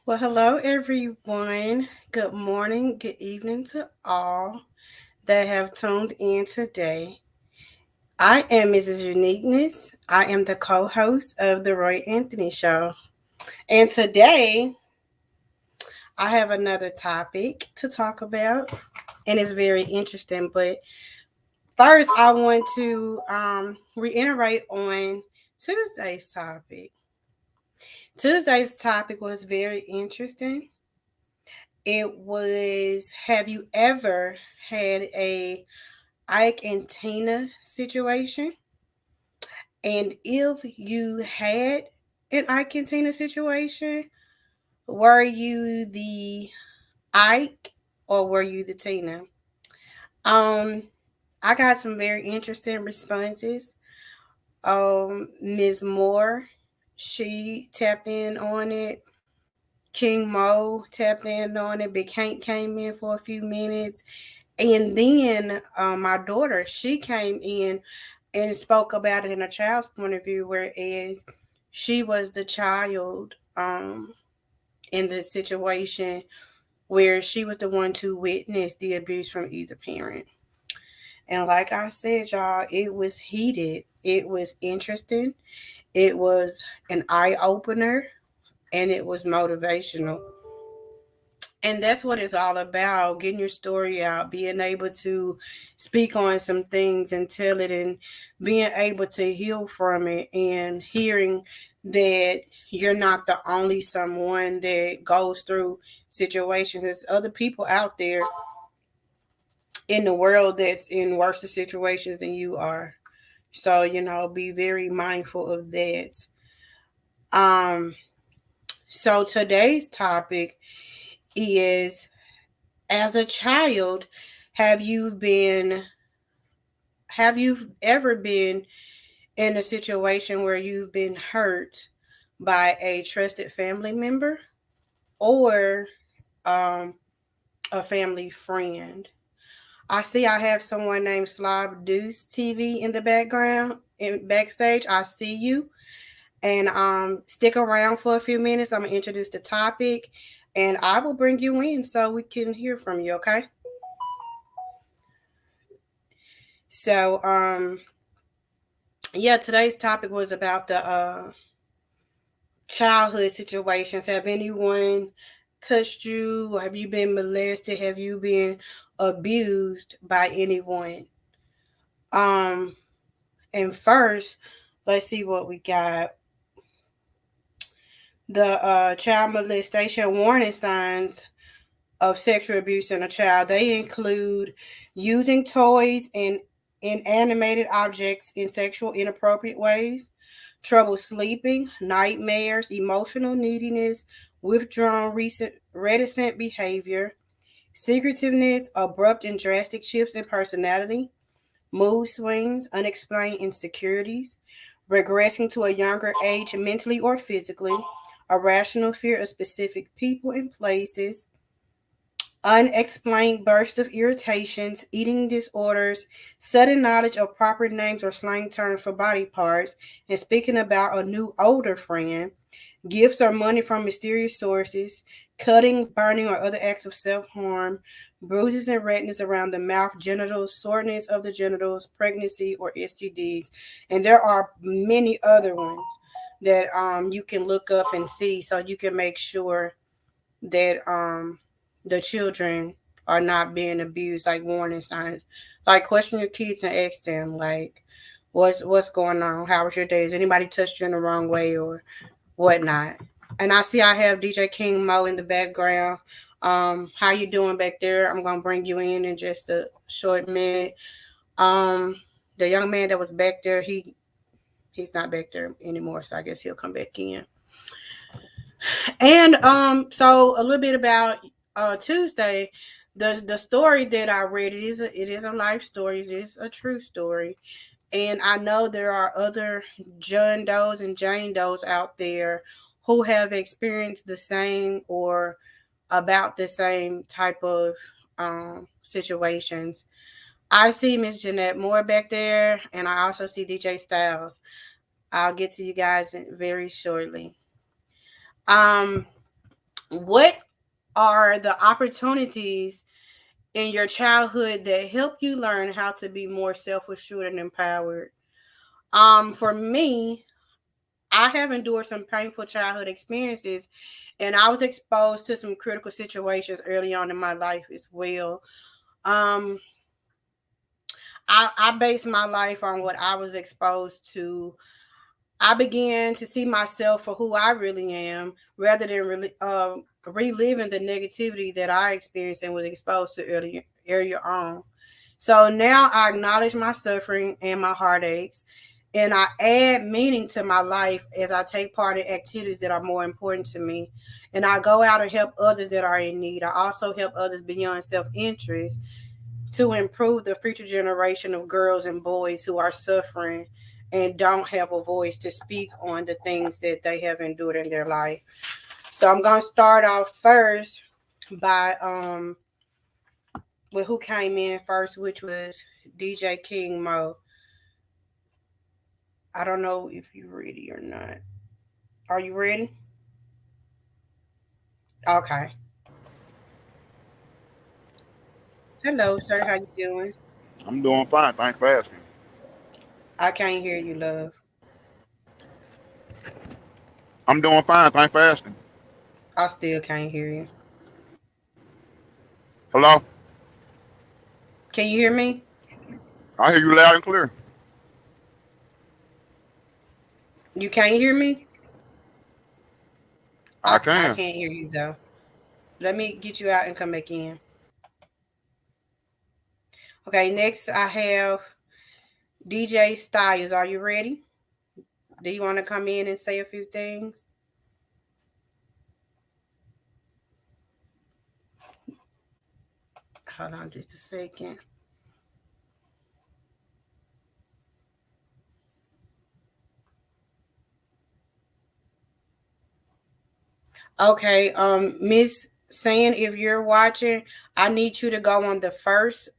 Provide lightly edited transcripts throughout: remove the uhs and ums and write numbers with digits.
Well, hello everyone. Good morning, good evening to all that have tuned in today. I am Mrs. Uniqueness. I am the co host of The Roy Anthony Show. And today I have another topic to talk about, and it's very interesting. But first, I want to reiterate on Tuesday's topic. Tuesday's topic was very interesting. It was, have you ever had a Ike and Tina situation? And if you had an Ike and Tina situation, were you the Ike or were you the Tina? Um, I got some very interesting responses. Ms. Moore, she tapped in on it. King Mo tapped in on it. Big Hank came in for a few minutes. And then my daughter, she came in and spoke about it in a child's point of view, whereas she was the child in the situation where she was the one to witness the abuse from either parent. And like I said, y'all, it was heated. It was interesting. It was an eye opener and it was motivational. And that's what it's all about, getting your story out, being able to speak on some things and tell it, and being able to heal from it, and hearing that you're not the only someone that goes through situations. There's other people out there in the world that's in worse situations than you are. So, be very mindful of that. Um, so today's topic is, as a child, have you been have you ever been in a situation where you've been hurt by a trusted family member or um, a family friend? I see I have someone named Slob Deuce TV in the background, in backstage. I see you. And stick around for a few minutes. I'm gonna introduce the topic and I will bring you in so we can hear from you, okay? So yeah, today's topic was about the childhood situations. Have anyone touched you? Have you been molested? Have you been abused by anyone? Um, and first, let's see what we got. The child molestation warning signs of sexual abuse in a child. They include using toys and inanimated objects in sexual inappropriate ways, trouble sleeping, nightmares, emotional neediness, withdrawn, recent, reticent behavior, secretiveness, abrupt and drastic shifts in personality, mood swings, unexplained insecurities, regressing to a younger age mentally or physically, irrational fear of specific people and places, unexplained bursts of irritations, eating disorders, sudden knowledge of proper names or slang terms for body parts, and speaking about a new older friend, gifts or money from mysterious sources, cutting, burning, or other acts of self harm, bruises and redness around the mouth, genitals, soreness of the genitals, pregnancy, or STDs. And there are many other ones that you can look up and see so you can make sure that the children are not being abused, like warning signs. Like, question your kids and ask them, like, what's going on? How was your day? Has anybody touched you in the wrong way or whatnot? And I see I have DJ King Mo in the background. How you doing back there? I'm gonna bring you in just a short minute. Um, the young man that was back there, he's not back there anymore, so I guess he'll come back in. And so a little bit about Tuesday. The story that I read, it is a life story. It is a true story. And I know there are other John Does and Jane Does out there who have experienced the same or about the same type of situations. I see Miss Jeanette Moore back there, and I also see DJ Styles. I'll get to you guys very shortly. Um, What are the opportunities in your childhood that help you learn how to be more self-assured and empowered? For me, I have endured some painful childhood experiences, and I was exposed to some critical situations early on in my life as well. Um, I based my life on what I was exposed to. I began to see myself for who I really am rather than reliving the negativity that I experienced and was exposed to earlier on. So now I acknowledge my suffering and my heartaches, and I add meaning to my life as I take part in activities that are more important to me. And I go out and help others that are in need. I also help others beyond self interest to improve the future generation of girls and boys who are suffering and don't have a voice to speak on the things that they have endured in their life. So I'm going to start off first by with who came in first, which was DJ King Mo. I don't know if you're ready or not. Are you ready? Okay. Hello, sir. How you doing? I'm doing fine. Thanks for asking. I can't hear you, love. I'm doing fine. Thanks for asking. I still can't hear you. Hello? Can you hear me? I hear you loud and clear. You can't hear me? I I can. can't hear you though. Let me get you out and come back in. Okay, next I have DJ Styles. Are you ready? Do you want to come in and say a few things? Hold on just a second. Okay, Miss Saying, if you're watching, I need you to go on the first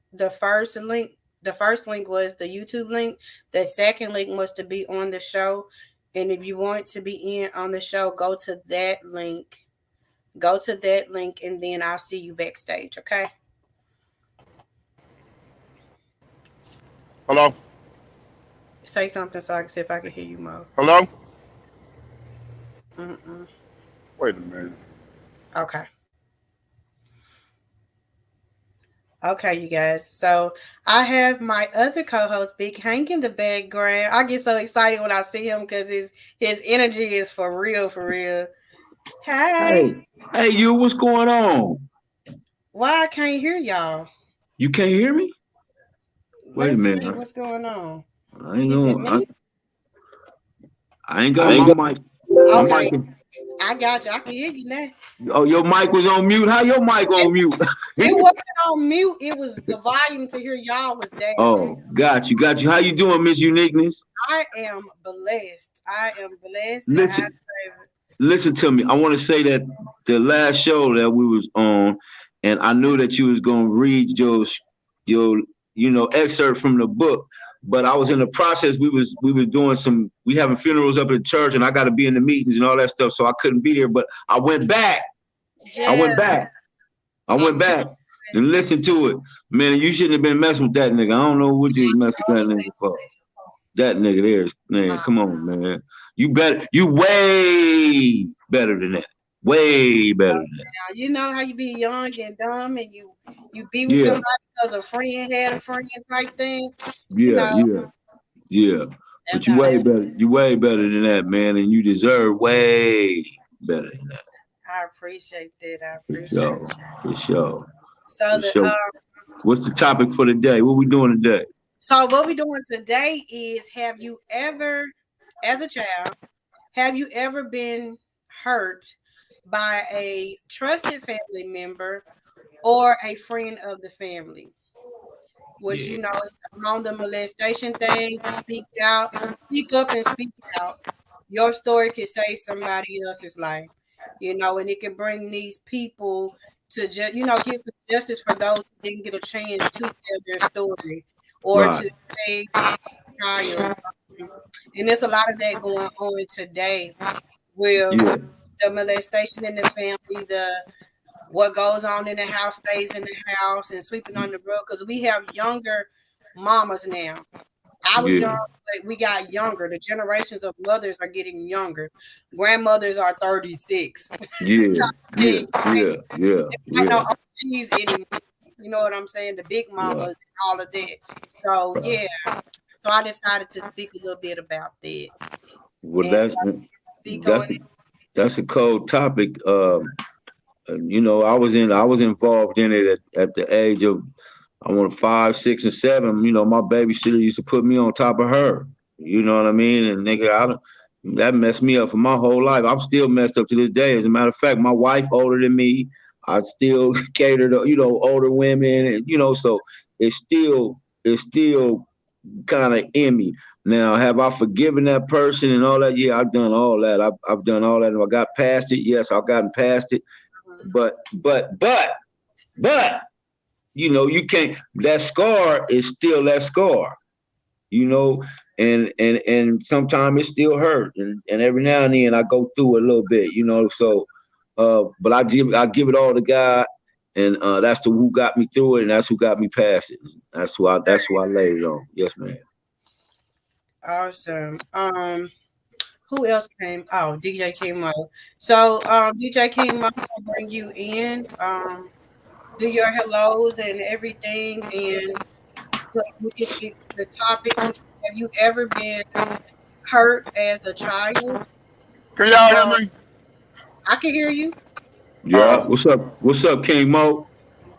link. The first link was the YouTube link. The second link was to be on the show. And if you want to be in on the show, go to that link. Go to that link and then I'll see you backstage, okay? Hello? Say something so I can see if I can hear you more. Hello? Mm-mm. Wait a minute. Okay. Okay, you guys. So I have my other co-host, Big Hank, in the background. I get so excited when I see him because his energy is for real, for real. Hey, Hey, hey, you, what's going on? why I can't hear y'all? You can't hear me? Wait a Let's minute. see what's going on. I ain't Is it know. me? I ain't got I my ain't mic. got. My Okay, mic. I got you. I can hear you now. Oh, your mic was on mute. How your mic It, on mute? it wasn't on mute. It was the volume to hear y'all was down. Oh, got you, got you. How you doing, Miss Uniqueness? I am blessed. I am blessed and highly Listen, favored. listen to me. I want to say that the last show that we was on, and I knew that you was gonna read your excerpt from the book. But I was in the process. We was doing some. We having funerals up at church, and I got to be in the meetings and all that stuff, so I couldn't be there. But I went back. I Yeah, went back. I went I'm. back and listened to it. Man, you shouldn't have been messing with that nigga. I don't know what you was messing with that nigga for. That nigga there is, man, come on, man. You way better than that. Way better than that. You know how you be young and dumb and you be with Yeah, somebody because a friend had a friend type thing. You yeah, know, yeah, yeah. that's But you how way that. better. You way better than that, man, and you deserve way better than that. I appreciate that. I For appreciate it. sure. For sure. So For the sure. What's the topic for the day? What we doing today? so what we're doing today is, have you ever, as a child, have you ever been hurt by a trusted family member or a friend of the family? Which Yeah. is on the molestation thing. Speak up and speak out. Your story could save somebody else's life, and it can bring these people to just, get some justice for those who didn't get a chance to tell their story or Right. to save a child. And there's a lot of that going on today with Yeah. the molestation in the family, the what goes on in the house stays in the house, and sweeping on the rug. Because we have younger mamas now. I was young, Yeah, but we got younger. The generations of mothers are getting younger. Grandmothers are 36. yeah, Type yeah, things. yeah, yeah, It's like no yeah. OGs anymore. You know what I'm saying? The big Right, mamas and all of that. So right. yeah. So I decided to speak a little bit about that. Well, And so I speak on that's that's a cold topic. You know, I was involved in it at the age of I want 5, 6, and 7. You know, my babysitter used to put me on top of her. You know what I mean? And nigga, that messed me up for my whole life. I'm still messed up to this day. As a matter of fact, my wife older than me. I still cater to older women, and so it's still kind of in me. Now, have I forgiven that person and all that? Yeah, I've done all that. I've done all that. Have I got past it? Yes, I've gotten past it. it. But you can't. That scar is still that scar. You know, and sometimes it still hurt, and every now and then I go through it a little bit. So, but I give it all to God, and that's the who got me through it, and that's who got me past it. That's who I laid it on. Yes, man. Awesome. Who else came? Oh, DJ Kimo. So, DJ Kimo, I'll bring you in. Do your hellos and everything, and we can speak to the topic, which is, have you ever been hurt as a child? Can y'all hear Uh, me? I can hear you. Yeah. What's up? What's up, King Mo?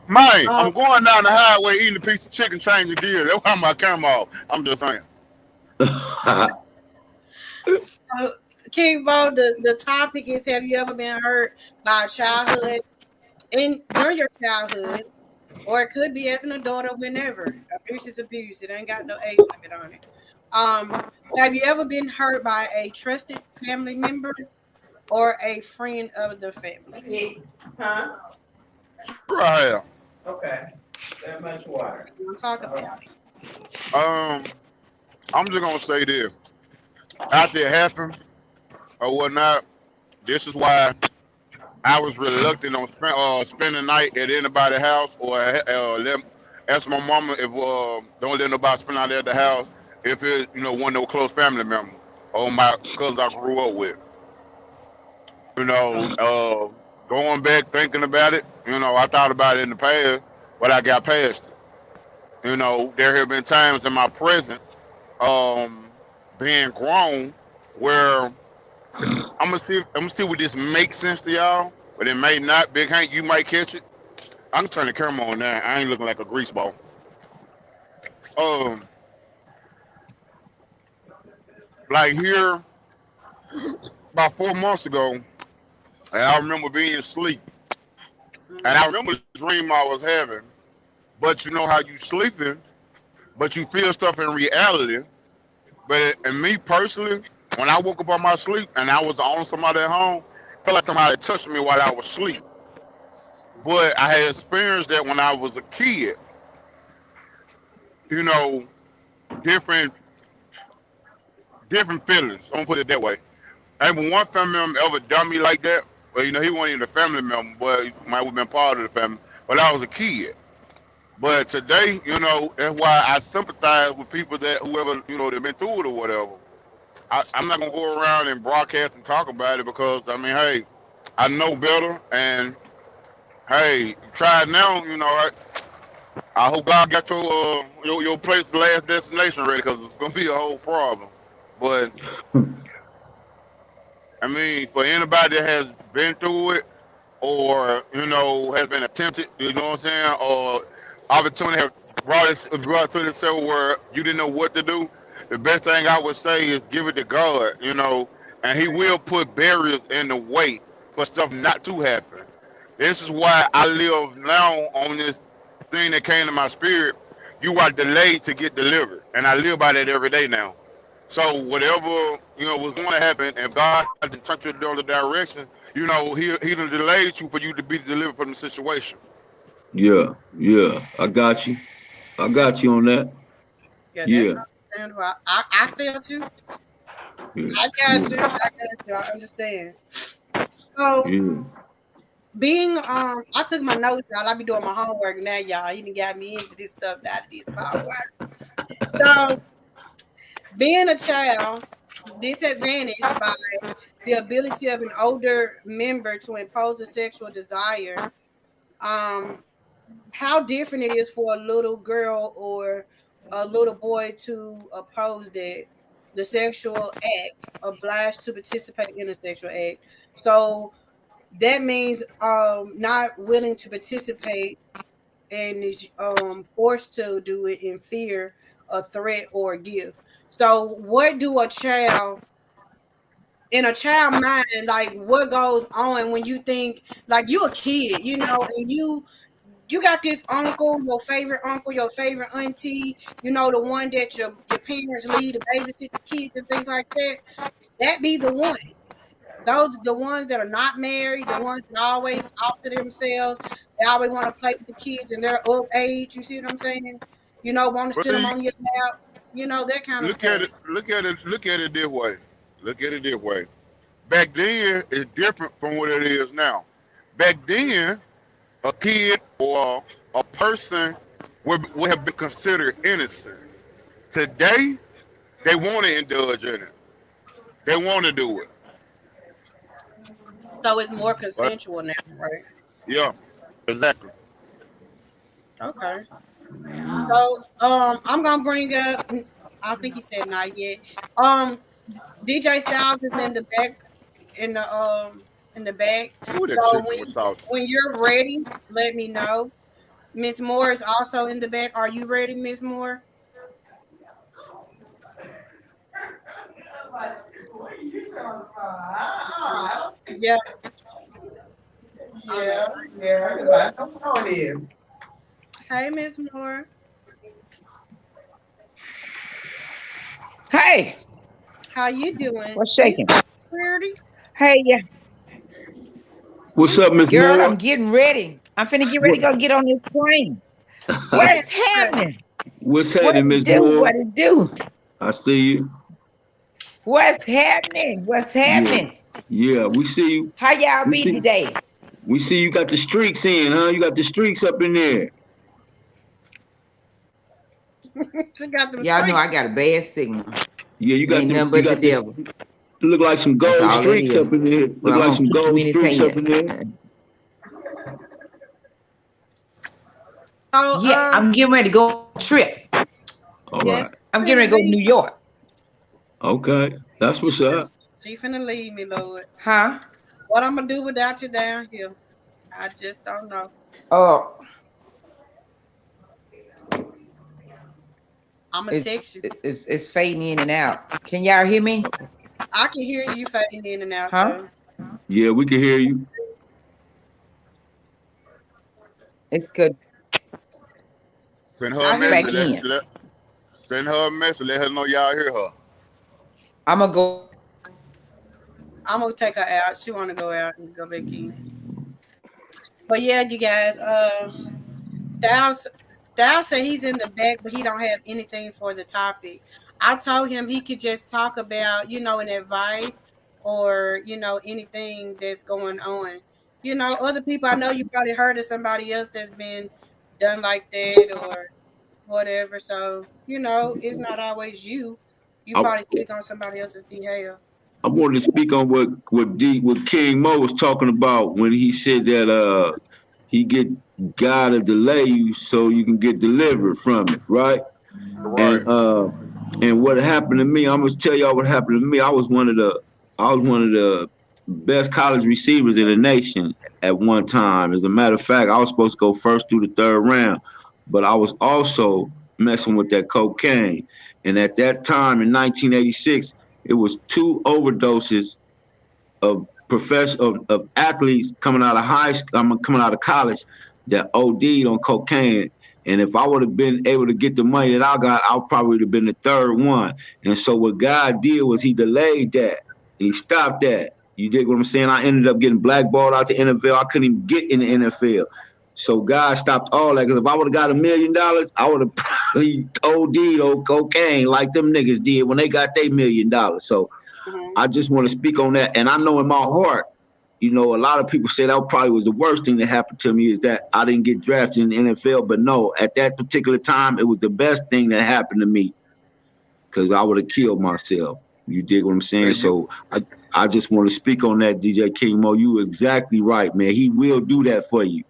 Man, Um, I'm going down the highway eating a piece of chicken, changing gears. That's why my camera off. I'm just saying. so, King Bo, the topic is, have you ever been hurt by a childhood in during your childhood, or it could be as an adult or whenever. Abuse is abuse. It ain't got no age limit on it. Um, have you ever been hurt by a trusted family member or a friend of the family? Huh? Sure I have. Okay. That much water. We'll talk about it. Um, I'm just gonna say this. After it happened or whatnot, this is why I was reluctant on spending the night at anybody's house or ask my mama if don't let nobody spend out at the house if it one of those close family members or my cousins I grew up with. You know, going back thinking about it, I thought about it in the past, but I got past it. There have been times in my present, um, being grown, where I'm gonna see what this makes sense to y'all, but it may not. Big Hank, you might catch it. I can turn the camera on now. I ain't looking like a grease ball. Um, like here about 4 months ago, and I remember being asleep, and I Mm-hmm. remember the dream I was having. But you know how you sleeping, but you feel stuff in reality. But and me personally, when I woke up on my sleep and I was on somebody at home, I felt like somebody touched me while I was asleep. But I had experienced that when I was a kid. You know, different different feelings. I'm gonna put it that way. I ain't one family member ever done me like that. Well, he wasn't even a family member, but he might have been part of the family. But I was a kid. But today, that's why I sympathize with people that whoever they've been through it or whatever. I'm not gonna go around and broadcast and talk about it because I mean, hey, I know better, and hey, try it now. I hope God got your place, the last destination ready, because it's gonna be a whole problem. But I mean, for anybody that has been through it or has been attempted, you know what I'm saying, or opportunity have brought to itself where you didn't know what to do. The best thing I would say is give it to God, and He will put barriers in the way for stuff not to happen. This is why I live now on this thing that came to my spirit. You are delayed to get delivered, and I live by that every day now. So whatever was going to happen, if God didn't turn you in the other direction, He done delayed you for you to be delivered from the situation. Yeah, yeah. I got you. I Yeah, got you on that. yeah, that's Yeah, understandable. I felt you. yeah, I got yeah. you. I got you. I understand. So Yeah. being I took my notes out. I be doing my homework now, y'all. He done got me into this stuff now. This homework. So being a child disadvantaged by the ability of an older member to impose a sexual desire, um, how different it is for a little girl or a little boy to oppose that the sexual act, obliged to participate in a sexual act. So that means not willing to participate and is forced to do it in fear, a threat, or a gift. So what do a child in a child mind, like what goes on when you think like you a kid, and you got this uncle, your favorite auntie, the one that your parents leave to babysit the kids and things like that. That be the one. Those the ones that are not married, the ones that are always off to themselves. They always want to play with the kids and they're of age. You see what I'm saying? Want to But sit them see, on your lap. That kind of look at stuff. it. Look at it this way. Look at it this way. Back then is different from what it is now. Back then, a kid or a person would have been considered innocent. Today, they want to indulge in it. They want to do it. So it's more Right? consensual now, right? Yeah, exactly. Okay. So I'm gonna bring up. I think he said not yet. DJ Styles is in the back, in the in the back. Ooh, that So chicken was saucy. when you're ready, let me know. Miss Moore is also in the back. Are you ready, Miss Moore? What are you talking about? Yeah. Oh no. Yeah, yeah, 'cause I know how it is. Hey, Miss Moore. Hey, How you doing? what's You shaking? pretty? Hey, yeah, What's up, Miss girl, I'm Moore? getting ready. I'm finna get ready What? to go get on this plane. Yeah. What's happening? What's What happening, it Miss do? Moore? What it do? I see you. What's happening? What's Yeah, happening? yeah. We see you. How y'all We be see. today? We see you got the streaks in, huh? You got the streaks up in there. She got them Y'all know streaks. I got a bad signal. Yeah, you It got ain't them. nothing You but the got this. devil. Look like some That's gold all it streaks is. up in there. Look Well, I'm like gonna some put you gold in his streaks up hand. in there. So Yeah, I'm getting ready to go on a trip. All right. yes, I'm getting finna ready to go to leave. New York. Okay. That's She what's up. finna leave me, Lord. Huh? What I'm gonna do without you down here? I just don't know. Oh, I'm gonna it's text you. it's fading in and out. Can y'all hear me? I can hear you fading in and out Huh? though. Yeah, we can hear you. It's good. Send her a I hear Back message. you. in. Send her a message. Let her know y'all hear her. I'm gonna go. I'm gonna take her out. She wanna go out and go back in. But yeah, you guys. Styles Styles said he's in the back, but he don't have anything for the topic. I told him he could just talk about, an advice or, anything that's going on. Other people I know you probably heard of somebody else that's been done like that or whatever. So, it's not always you. You I, probably speak on somebody else's behalf. I wanted to speak on what King Mo was talking about when he said that he get God to delay you so you can get delivered from it, right? Uh-huh. Right. And what happened to me, I'm gonna tell y'all what happened to me. I was one of the best college receivers in the nation at one time. As a matter of fact, I was supposed to go first through the third round, but I was also messing with that cocaine. And at that time in 1986, it was two overdoses of of athletes coming out of coming out of college that OD'd on cocaine. And if I would have been able to get the money that I got, I probably would have been the third one. And so what God did was he delayed that. He stopped that. You dig what I'm saying? I ended up getting blackballed out the NFL. I couldn't even get in the NFL. So God stopped all that. Because if I would have got $1 million, I would have probably OD'd on cocaine like them niggas did when they got their $1 million. So Uh-huh. I just want to speak on that. And I know in my heart you know, a lot of people say that probably was the worst thing that happened to me is that I didn't get drafted in the NFL. But no, at that particular time, it was the best thing that happened to me because I would have killed myself. You dig what I'm saying? Man, you So I just want to speak on that, DJ King Mo. You exactly right, man. He will do that for you.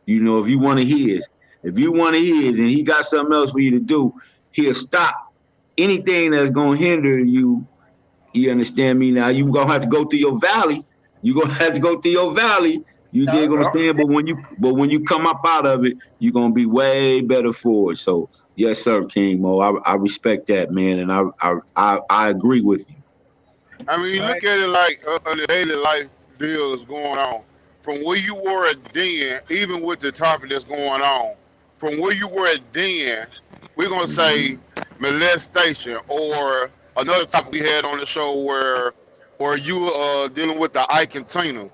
You know, if you want to his, if you want to his, and he got something else for you to do, he'll stop anything that's gonna hinder you. You understand me now? You gonna have to go through your valley. You gonna have to go through your valley. You dig Those what I'm yeah. saying? But when you come up out of it, you're gonna be way better for it. So yes, sir, King Mo. I respect that, man, and I agree with you. I mean, you right. look at it like on the daily life deals going on. From where you were then, even with the topic that's going on, from where you were then, we're gonna Mm-hmm. say molestation or another topic we had on the show where you dealing with the Ike and Tina. In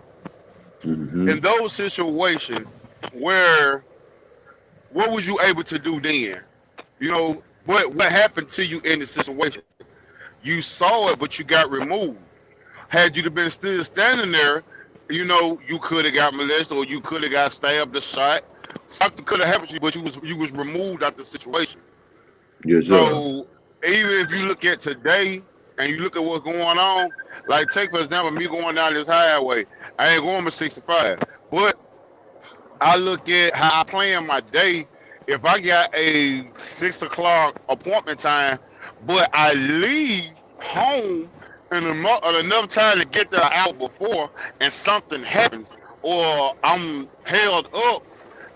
Mm-hmm. those situations, where what was you able to do then? You know, what happened to you in the situation? You saw it, but you got removed. Had you been still standing there, you know, you could have got molested or you could have got stabbed or shot. Something could have happened to you, but you was removed out the situation. Yes, sir. So even if you look at today and you look at what's going on, like take for example me going down this highway, I ain't going to 65, but I look at how I plan my day. If I got a 6 o'clock appointment time, but I leave home in enough time to get there an hour before, and something happens, or I'm held up,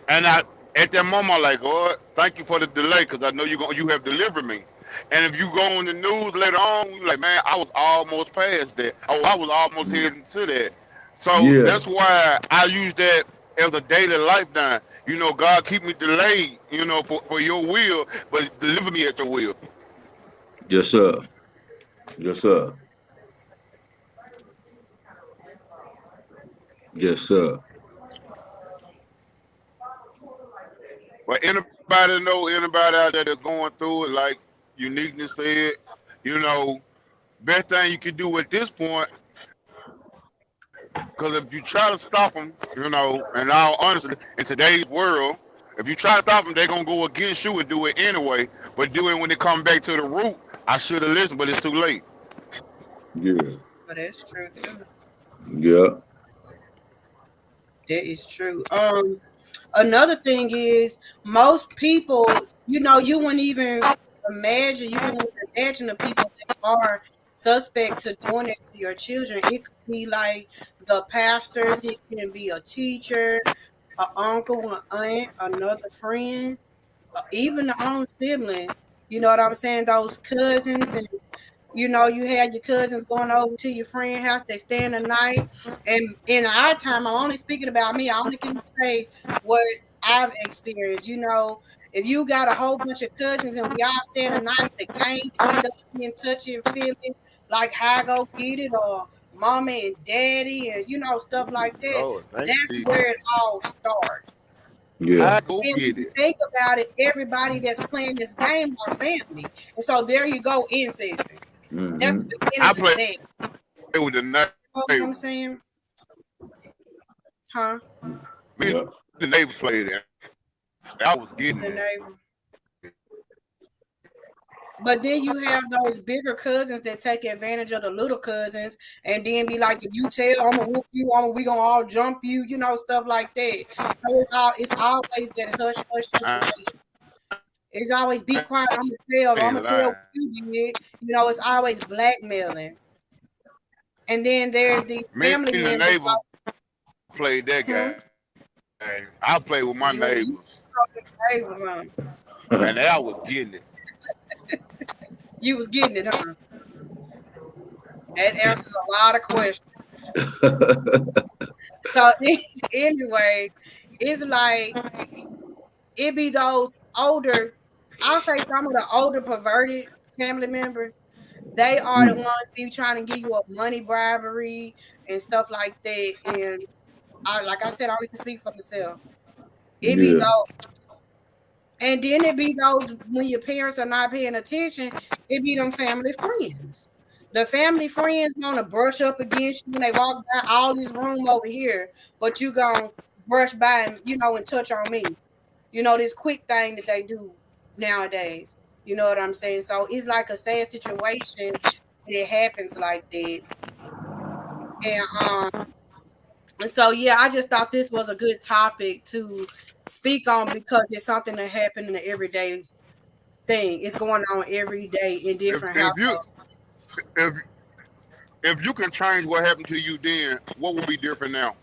and I at that moment I'm like, God, thank you for the delay, because I know you have delivered me. And if you go on the news later on, you're like, man, I was almost past that. Oh, I was almost heading to that. So Yeah. that's why I use that as a daily lifeline. You know, God keep me delayed, you know, for your will, but deliver me at your will. Yes, sir. Yes, sir. Yes, sir. But anybody know anybody out there that's going through it, like Uniqueness said, you know, best thing you can do at this point, because if you try to stop them, you know, and all honestly, in today's world, if you try to stop them, they're gonna go against you and do it anyway. But do it when they come back to the root. I should have listened, but it's too late. Yeah. But that's true too. Yeah. That is true. Another thing is most people, you wouldn't even you wouldn't even imagine the people that are suspect to doing it to your children. It could be like the pastors, it can be a teacher, an uncle, an aunt, another friend, even the own sibling. You know what I'm saying? Those cousins, and you had your cousins going over to your friend house. They stay in the night, and in our time, I'm only speaking about me. I only can say what I've experienced. If you got a whole bunch of cousins and we all stay in the night, the gangs end up being touchy and feeling like how I go get it, or mama and daddy, and stuff like that. Lord, thank That's you, where Jesus. it all starts. Yeah. I go And when get you it. think about it, everybody that's playing this game are family. And so there you go, incest. That's Mm-hmm. the beginning I of play that. with the neighbor. You know what I'm saying? Huh? Me Yeah. and the neighbor played it. I was getting The it. neighbor. But then you have those bigger cousins that take advantage of the little cousins and then be like, if you tell, I'm gonna whoop you, we gonna all jump you, stuff like that. So it's always that hush hush I situation. It's always be ain't quiet, I'm lying. gonna tell what you did. It's always blackmailing. And then there's these Me family and the members neighbor played that like, game. I played with my you neighbors, neighbors, huh? and I was getting it. You was getting it, huh? That answers a lot of questions. So anyway, it's like it be those older, I'll say some of the older perverted family members, they are the Mm. ones be trying to give you a money bribery and stuff like that. And like I said, I only can speak for myself. It be Yeah. those, and then it be those when your parents are not paying attention, it be them family friends. The family friends want to brush up against you when they walk down all this room over here, but you gonna brush by and and touch on me. This quick thing that they do nowadays. You know what I'm saying? So it's like a sad situation. It happens like that, and so yeah, I just thought this was a good topic to speak on because it's something that happened in the everyday thing. It's going on every day in If different if you households. if if you can change what happened to you then, what would be different now?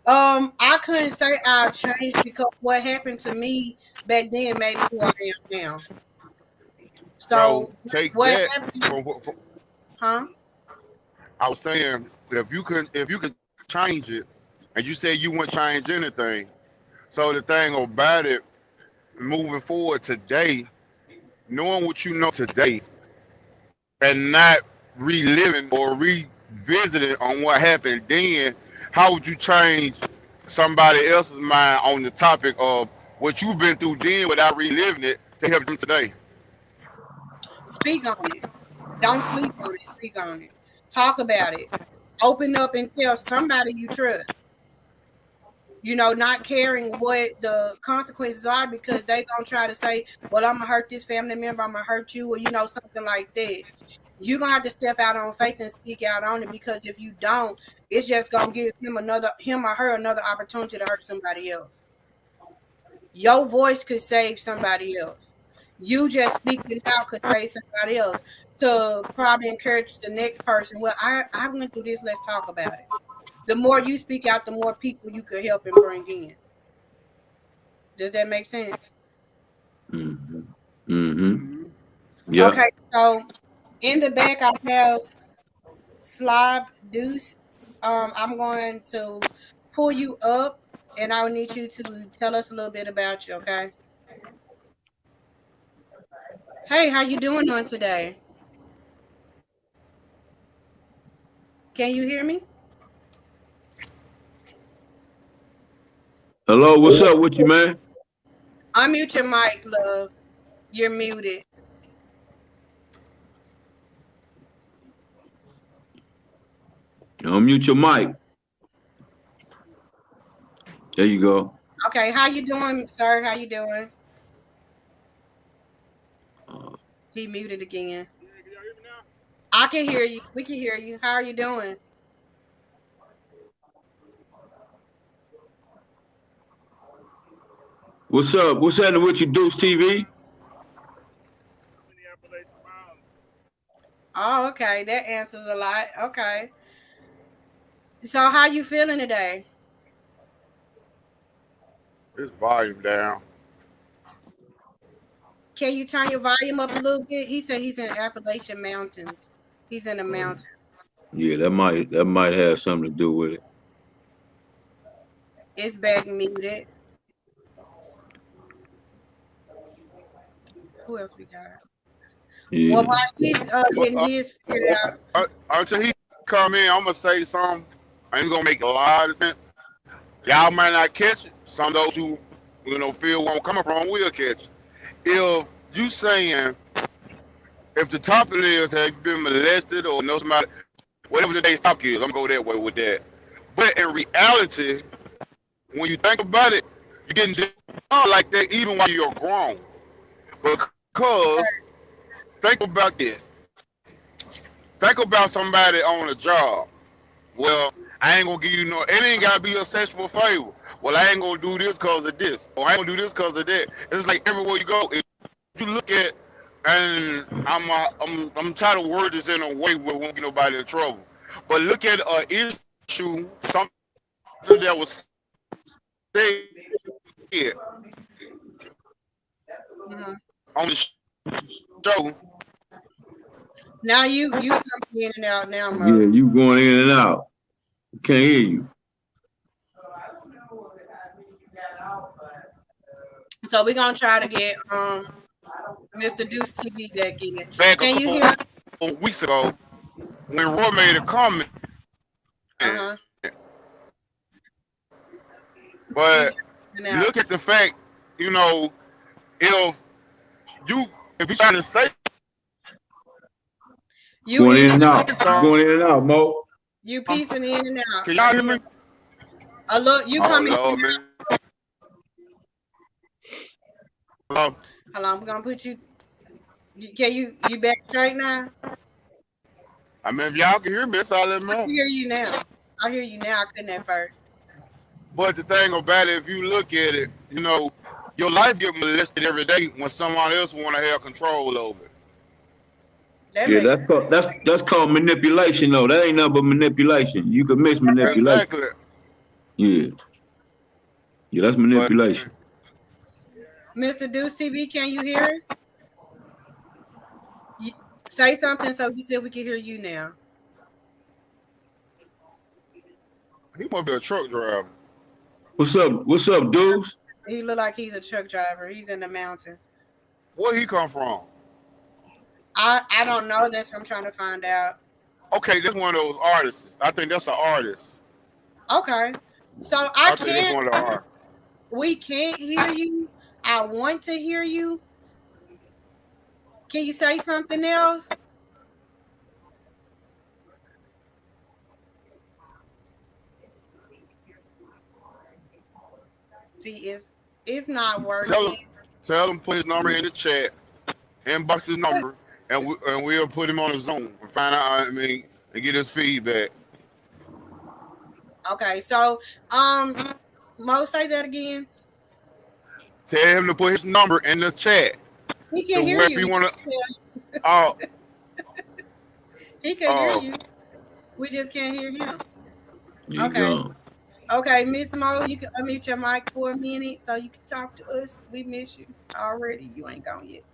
I couldn't say I changed because what happened to me back then made me who I am now. So So take what that happened, from huh? I was saying if you could change it, and you said you wouldn't change anything. So the thing about it, moving forward today, knowing what you know today, and not reliving or revisiting on what happened then, how would you change somebody else's mind on the topic of what you've been through then without reliving it to help them today? Speak on it. Don't sleep on it. Speak on it. Talk about it. Open up and tell somebody you trust. Not caring what the consequences are because they gonna try to say, well, I'm gonna hurt this family member, I'm gonna hurt you, or something like that. You're gonna have to step out on faith and speak out on it because if you don't, it's just gonna give him or her another opportunity to hurt somebody else. Your voice could save somebody else. You just speaking out could save somebody else to probably encourage the next person. Well, I went through this, let's talk about it. The more you speak out, the more people you could help and bring in. Does that make sense? Mm-hmm. Mm-hmm. Hmm. Yeah. Okay, so in the back I have Slob Deuce. I'm going to pull you up and I will need you to tell us a little bit about you, okay? Hey, how you doing on today? Can you hear me? Hello, what's up with you, man? Unmute your mic, love. You're muted. Unmute your mic. There you go. Okay, how you doing, sir? How you doing? Uh, He muted again. I can hear you. We can hear you. How are you doing? what's up? What's happening with you, Deuce TV? Oh, okay. That answers a lot. Okay. So how you feeling today? This volume down. Can you turn your volume up a little bit? He said he's in Appalachian Mountains. He's in the mountains. Yeah, that might have something to do with it. It's back muted. Who else we got? Well, Yeah. while he's But getting his figured out, until he come in, I'm gonna say something. I ain't gonna make a lot of sense. Y'all might not catch it. Some of those who feel where I'm coming from will catch it. If you saying if the topic is have you been molested or know somebody, whatever today's topic is, I'm gonna go that way with that. But in reality, when you think about it, you're getting done like that even while you're grown. Because think about this. Think about somebody on a job. Well, I ain't gonna give you no. It ain't gotta be a sexual favor. Well, I ain't gonna do this cause of this, or I ain't gonna do this cause of that. It's like everywhere you go, if you look at, and I'm trying to word this in a way where it won't get nobody in trouble. But look at an issue, something that was said mhm. on the show. Now you coming in and out now, Mo. Yeah, you going in and out. Can't hear you. So we're gonna try to get Mr. Deuce TV back in. Back a Can you couple hear? weeks ago when Roy made a comment. Uh-huh. He But just in and out. look at the fact, you know, if you if you trying to say You Going in in and and out. out. It's on. Going in and out, Mo. You piecing in and out. Can y'all hear me? A look, you Oh coming in Lord, and man. Hello? out. Hold on, we're gonna put you. Can you back straight now? I mean, if y'all can hear me, that's all that I matters. can hear you now. I hear you now. I couldn't at first. But the thing about it, if you look at it, your life get molested every day when someone else want to have control over it. That Yeah, makes that's sense. called, that's called manipulation, though. That ain't nothing but manipulation. You can miss Right. manipulation. Exactly. Yeah, yeah, that's But manipulation. Mr. Deuce TV, can you hear us? You, say something so he said we can hear you now. he must be a truck driver. What's up? What's up, dudes? He look like he's a truck driver. He's in the mountains. Where he come from? I don't know. That's what I'm trying to find out. Okay, this one of those artists. I think that's an artist. Okay. So I I think that's can't. one of the artists. We can't hear you. I want to hear you. Can you say something else? See, it's not Tell working. him, tell him put his number in the chat, inbox his number, and we'll put him on a Zoom and find out. I mean, and get his feedback. Okay, so Mo, say that again. Tell him to put his number in the chat He to can hear wherever you. you want to. Oh, He can hear oh, you. We just can't hear him. You Okay. gone. Okay, Miss Mo, you can unmute your mic for a minute so you can talk to us. We miss you already. You ain't gone yet.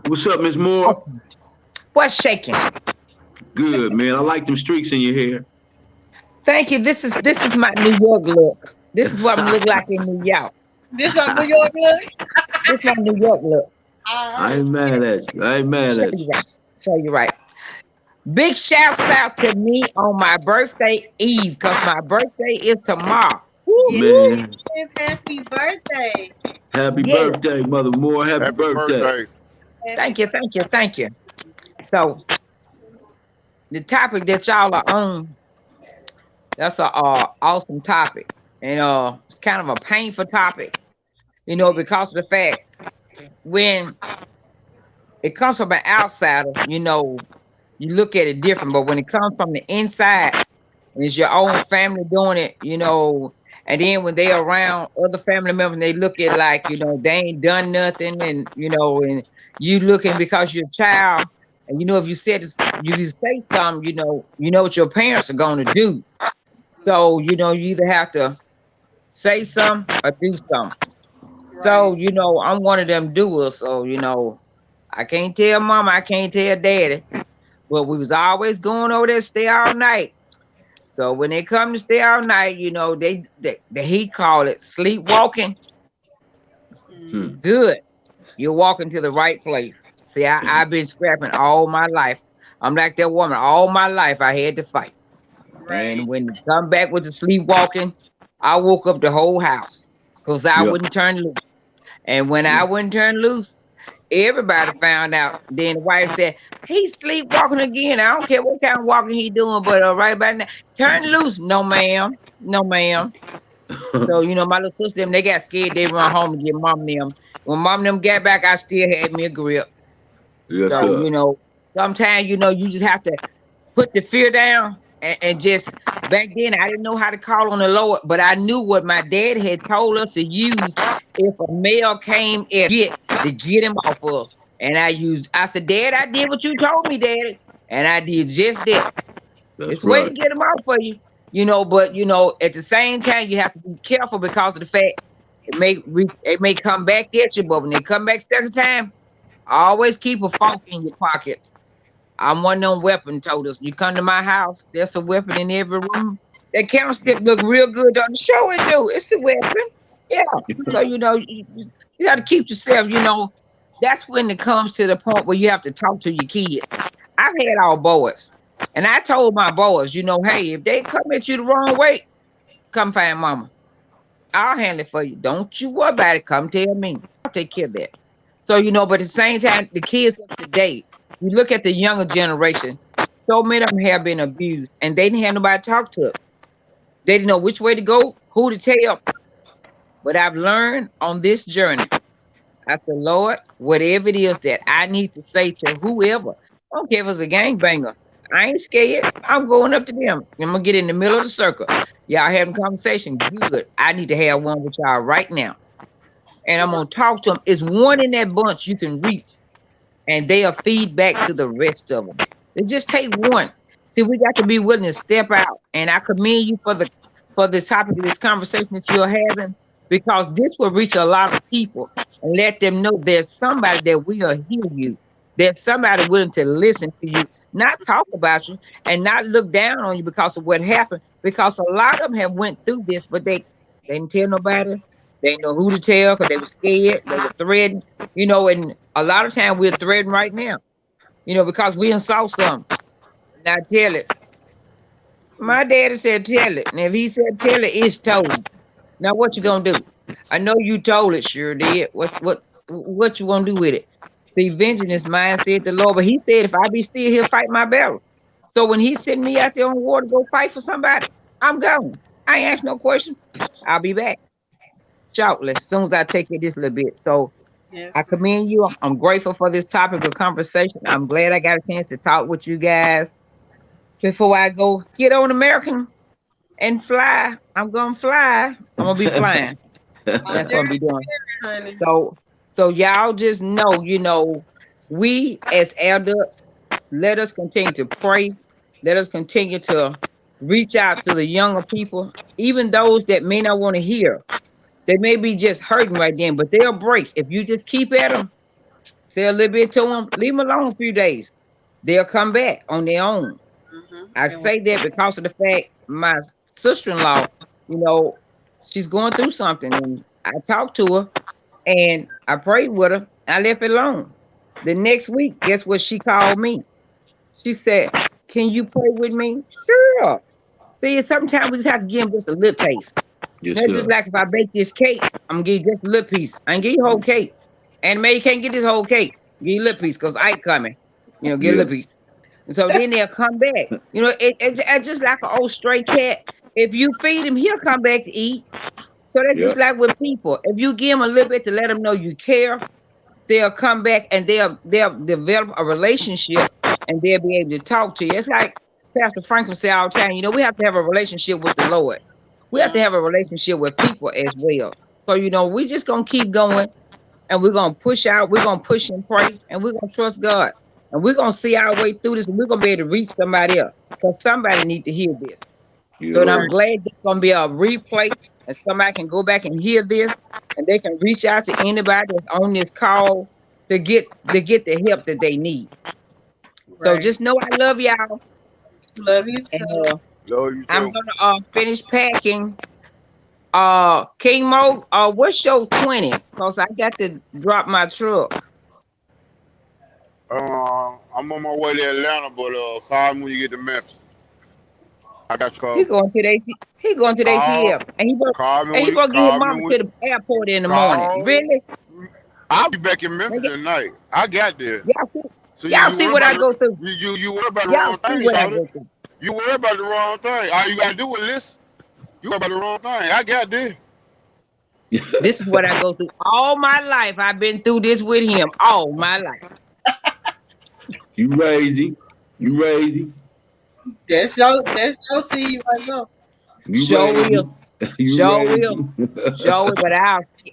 What's up, Miss Moore? Okay. What's shaking? Good, man. I like them streaks in your hair. Thank you. This is my New York look. This is what I'm look like in New York. This on New York look. This is my New York look. I I ain't heard. mad at you. I ain't mad Show at you you. right. Show you right. Big shouts out to me on my birthday eve because my birthday is tomorrow. Woo, Yes, woo. Man, happy birthday. happy Yes. birthday, Mother Moore. Happy happy birthday. birthday. Happy Thank you. birthday. Thank you. Thank you. So the topic that y'all are on, that's a awesome topic. And it's kind of a painful topic, It is. because of the fact when it comes from an outsider, you look at it different. But when it comes from the inside, and it's your own family doing it, and then when they around other family members, they look at it like, they ain't done nothing, and and you looking because you're a child, and if you said this, if you say something, you know what your parents are gonna do. So, you either have to say something or do something. Right. So, I'm one of them doers. So, I can't tell mama, I can't tell daddy, but we was always going over there, stay all night. So when they come to stay all night, they he call it sleepwalking. Mm, Hmm. Good, you're walking to the right place. See, I've been scrapping all my life. I'm like that woman. All my life I had to fight. right. And when they come back with the sleepwalking, I woke up the whole house because I Yeah. wouldn't turn loose. And when I Yeah. wouldn't turn loose, everybody found out. Then the wife said, he's sleepwalking again. I don't care what kind of walking he doing, but right about now, turn loose. No, ma'am. No, ma'am. So, my little sister, them, they got scared. They run home and get mom and them. When mom and them got back, I still had me a grip. Yes, Right. So, sir. sometimes, you just have to put the fear down and just back then I didn't know how to call on the Lord, but I knew what my dad had told us to use if a male came and get him off us. And I said, Dad, I did what you told me, Daddy. And I did just that. That's It's a way to right. get him out for you. But at the same time, you have to be careful because of the fact it may come back at you, but when they come back second time, always keep a fork in your pocket. I'm one of them weapon toters. You come to my house, there's a weapon in every room. That candlestick look real good on the show. It do. It's a weapon. Yeah. So you got to keep yourself. That's when it comes to the point where you have to talk to your kids. I've had all boys, and I told my boys, hey, if they come at you the wrong way, come find mama. I'll handle it for you. Don't you worry about it. Come tell me. I'll take care of that. So but at the same time, the kids of today. You look at the younger generation, so many of them have been abused and they didn't have nobody to talk to. They didn't know which way to go, who to tell. But I've learned on this journey, I said, Lord, whatever it is that I need to say to whoever, I don't care if it's a gangbanger, I ain't scared. I'm going up to them. I'm gonna get in the middle of the circle. Y'all having conversation. Good. I need to have one with y'all right now. And I'm gonna talk to them. It's one in that bunch you can reach, and they'll feed back to the rest of them. It just take one. See, we got to be willing to step out. And I commend you for the topic of this conversation that you're having, because this will reach a lot of people and let them know there's somebody that will hear you. There's somebody willing to listen to you, not talk about you and not look down on you because of what happened. Because a lot of them have went through this, but they didn't tell nobody. They didn't know who to tell because they were scared. They were threatened, and a lot of time we're threatened right now, because we done saw something. Now tell it. My daddy said tell it. And if he said tell it, it's told. Now what you gonna do? I know you told it, sure did. What you gonna do with it? See, vengeance is mine, said the Lord. But he said, if I be still, he'll fight my battle. So when he sent me out there on the war to go fight for somebody, I'm going. I ain't ask no question. I'll be back shortly, as soon as I take it this little bit. So Yes, I ma'am. commend you. I'm grateful for this topic of conversation. I'm glad I got a chance to talk with you guys before I go get on American and fly. I'm gonna fly. I'm gonna be flying. I'm That's there, what I'm be doing. honey. So y'all just know, we as adults, let us continue to pray. Let us continue to reach out to the younger people, even those that may not want to hear. They may be just hurting right then, but they'll break. If you just keep at them, say a little bit to them, leave them alone a few days. They'll come back on their own. I And say that because of the fact my sister-in-law, you know, she's going through something, and I talked to her and I prayed with her. I left it alone. The next week, guess what? She called me. She said, "Can you pray with me?" Sure. See, sometimes we just have to give them just a little taste. Yes, That's just sir. like if I bake this cake, I'm gonna give you just a little piece. I ain't give you a whole cake. And maybe you can't get this whole cake. Give you a little piece because I coming. Get a Yeah. little piece. And so then they'll come back. It's just like an old stray cat. If you feed him, he'll come back to eat. So that's Yeah. just like with people. If you give them a little bit to let them know you care, they'll come back and they'll develop a relationship and they'll be able to talk to you. It's like Pastor Franklin say all the time, we have to have a relationship with the Lord. We have to have a relationship with people as well. So, we just gonna keep going and we're gonna push out, we're gonna push and pray, and we're gonna trust God. And we're gonna see our way through this, and we're gonna be able to reach somebody else. Because somebody need to hear this. So and Yeah. I'm glad there's gonna be a replay and somebody can go back and hear this and they can reach out to anybody that's on this call to get the help that they need. So right. just know I love y'all, Love you and too. Love you I'm too. gonna finish packing. King Mo, what's your 20? Because I got to drop my truck. I'm on my way to Atlanta, but call me when you get to Memphis. I got you He covered. going to the he going to the Call, ATL, and he call gonna me get his when mama to the airport in the morning. call. Really? I'll be back in Now, Memphis tonight. I got there. y'all see, So y'all you see worry what about I go through. you worry about the Y'all wrong see thing, what I Shawty. go through. You worry about the wrong thing. All you gotta do is listen. You worry about the wrong thing. I got this. This is what I go through. All my life, I've been through this with him. All my life. You raised him. You raised him. That's your seed right there. You Sure raised will. him. You Sure raised will. him. Sure will. But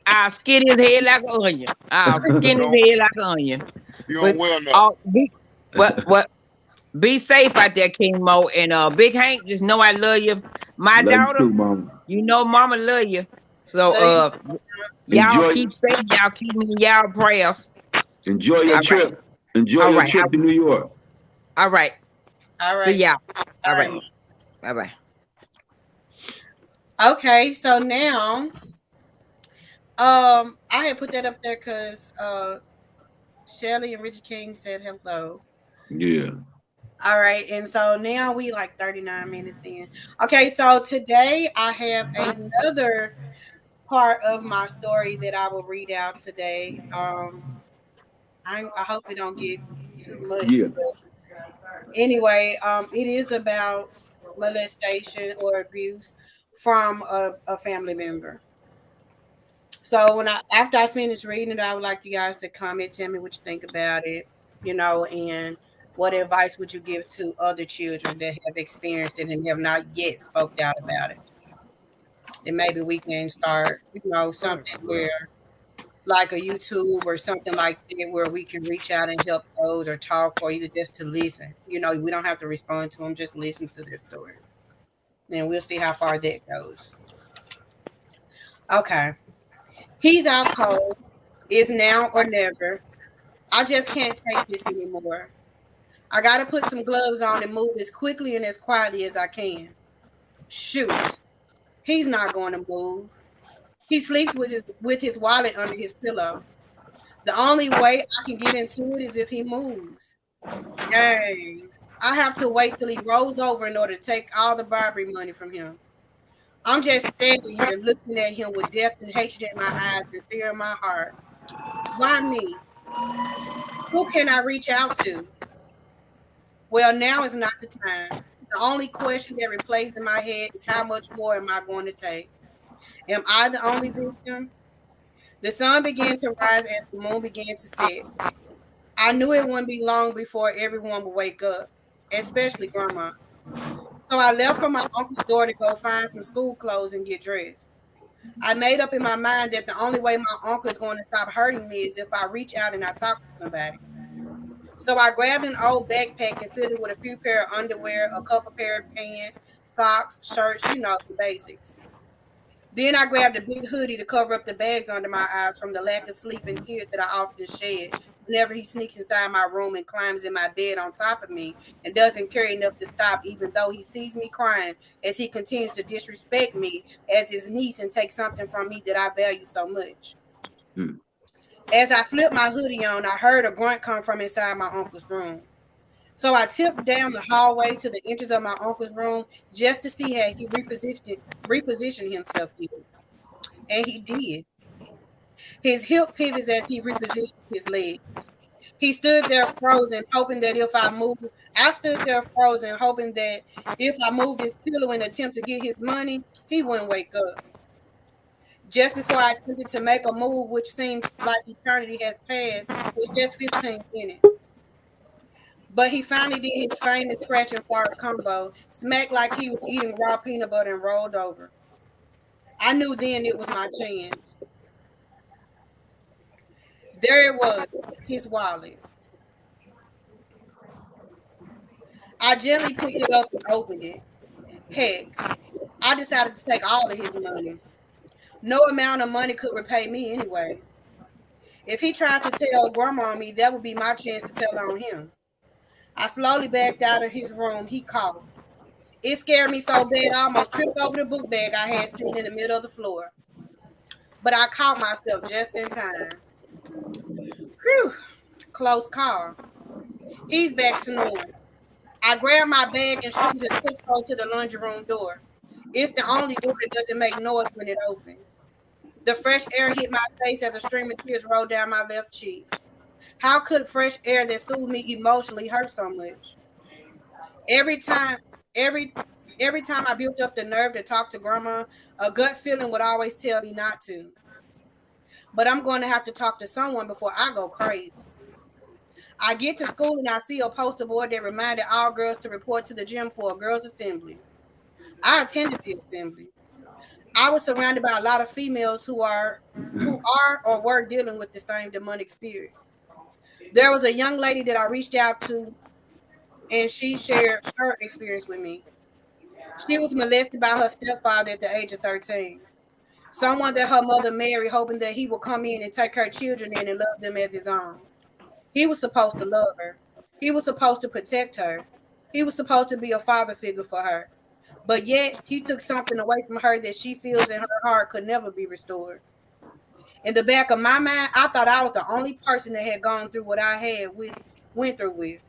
I'll skin his head like an onion. I'll You skin his don't head like an onion. you But don't well enough. all be what be safe out there, King Mo. And Big Hank, just know I love you. My Love you daughter, too, mama. mama love you. So Love you y'all Enjoy keep safe. Y'all keep me in y'all prayers. enjoy your All right. trip. Enjoy All your right. trip to New York. All right. All See right. y'all. All right. Bye. Bye bye. Okay, so now, I had put that up there because Shelly and Richard King said hello. Yeah. All right, and so now we like 39 minutes in. Okay, so today I have another part of my story that I will read out today. I hope it don't get. too much. Yeah. Anyway, it is about molestation or abuse from a family member. So after I finish reading it, I would like you guys to comment, tell me what you think about it, and what advice would you give to other children that have experienced it and have not yet spoke out about it? And maybe we can start, Right, something right. where like a YouTube or something like that where we can reach out and help those or talk or either just to listen. We don't have to respond to them, just listen to their story. And we'll see how far that goes. Okay. He's out cold. Is now or never. I just can't take this anymore. I gotta put some gloves on and move as quickly and as quietly as I can. Shoot. He's not going to move. He sleeps with his wallet under his pillow. The only way I can get into it is if he moves. Dang. I have to wait till he rolls over in order to take all the bribery money from him. I'm just standing here looking at him with death and hatred in my eyes and fear in my heart. Why me? Who can I reach out to? Well, now is not the time. The only question that replays in my head is how much more am I going to take? Am I the only victim? The sun began to rise as the moon began to set. I knew it wouldn't be long before everyone would wake up, especially Grandma. So I left for my uncle's door to go find some school clothes and get dressed. I made up in my mind that the only way my uncle is going to stop hurting me is if I reach out and I talk to somebody. So I grabbed an old backpack and filled it with a few pair of underwear, a couple pair of pants, socks, shirts, the basics. Then I grabbed a big hoodie to cover up the bags under my eyes from the lack of sleep and tears that I often shed whenever he sneaks inside my room and climbs in my bed on top of me and doesn't care enough to stop even though he sees me crying as he continues to disrespect me as his niece and take something from me that I value so much. Hmm. As I slipped my hoodie on, I heard a grunt come from inside my uncle's room. So I tipped down the hallway to the entrance of my uncle's room just to see how he repositioned himself here. And he did. His hip pivots as he repositioned his legs. He stood there frozen, hoping that if I moved, I stood there frozen, hoping that if I moved his pillow in an attempt to get his money, he wouldn't wake up. Just before I attempted to make a move, which seems like eternity has passed, with just 15 minutes. But he finally did his famous scratch and fart combo, smacked like he was eating raw peanut butter and rolled over. I knew then it was my chance. There it was, his wallet. I gently picked it up and opened it. Heck, I decided to take all of his money. No amount of money could repay me anyway. If he tried to tell grandma on me, that would be my chance to tell on him. I slowly backed out of his room. He coughed. It scared me so bad I almost tripped over the book bag I had sitting in the middle of the floor. But I caught myself just in time. Whew, close call. He's back snoring. I grabbed my bag and shoes and tiptoed to the laundry room door. It's the only door that doesn't make noise when it opens. The fresh air hit my face as a stream of tears rolled down my left cheek. How could fresh air that soothed me emotionally hurt so much? Every time, every every time I built up the nerve to talk to grandma, a gut feeling would always tell me not to. But I'm going to have to talk to someone before I go crazy. I get to school and I see a poster board that reminded all girls to report to the gym for a girls' assembly. I attended the assembly. I was surrounded by a lot of females who are or were dealing with the same demonic spirit. There was a young lady that I reached out to and she shared her experience with me. She was molested by her stepfather at the age of 13. Someone that her mother married, hoping that he would come in and take her children in and love them as his own. He was supposed to love her. He was supposed to protect her. He was supposed to be a father figure for her. But yet, he took something away from her that she feels in her heart could never be restored. In the back of my mind, I thought I was the only person that had gone through what I went through with.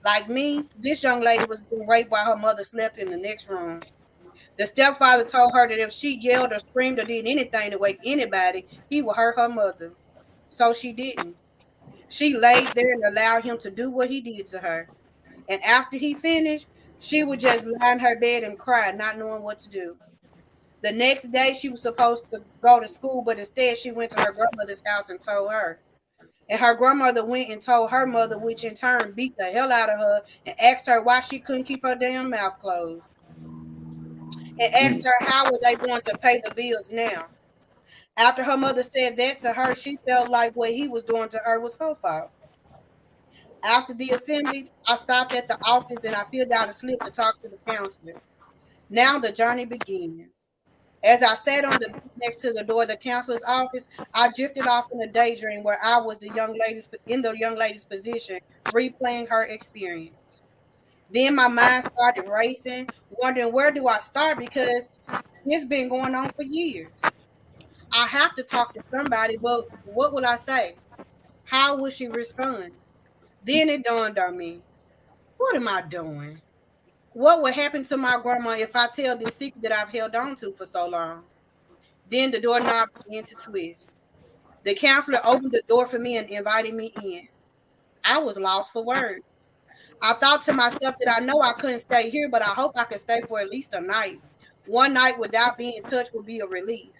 Like me, this young lady was getting raped while her mother slept in the next room. The stepfather told her that if she yelled or screamed or did anything to wake anybody, he would hurt her mother. So she didn't. She laid there and allowed him to do what he did to her. And after he finished, she would just lie in her bed and cry, not knowing what to do. The next day, she was supposed to go to school, but instead, she went to her grandmother's house and told her. And her grandmother went and told her mother, which in turn beat the hell out of her and asked her why she couldn't keep her damn mouth closed. And asked her how were they going to pay the bills now. After her mother said that to her, she felt like what he was doing to her was her fault. After the assembly, I stopped at the office and I filled out a slip to talk to the counselor. Now the journey begins. As I sat on the bench next to the door of the counselor's office, I drifted off in a daydream where I was the young lady's position, replaying her experience. Then my mind started racing, wondering where do I start because it's been going on for years. I have to talk to somebody, but what will I say? How will she respond? Then it dawned on me, what am I doing? What would happen to my grandma if I tell this secret that I've held on to for so long? Then the doorknob began to twist. The counselor opened the door for me and invited me in. I was lost for words. I thought to myself that I know I couldn't stay here, but I hope I could stay for at least a night. One night without being touched would be a relief.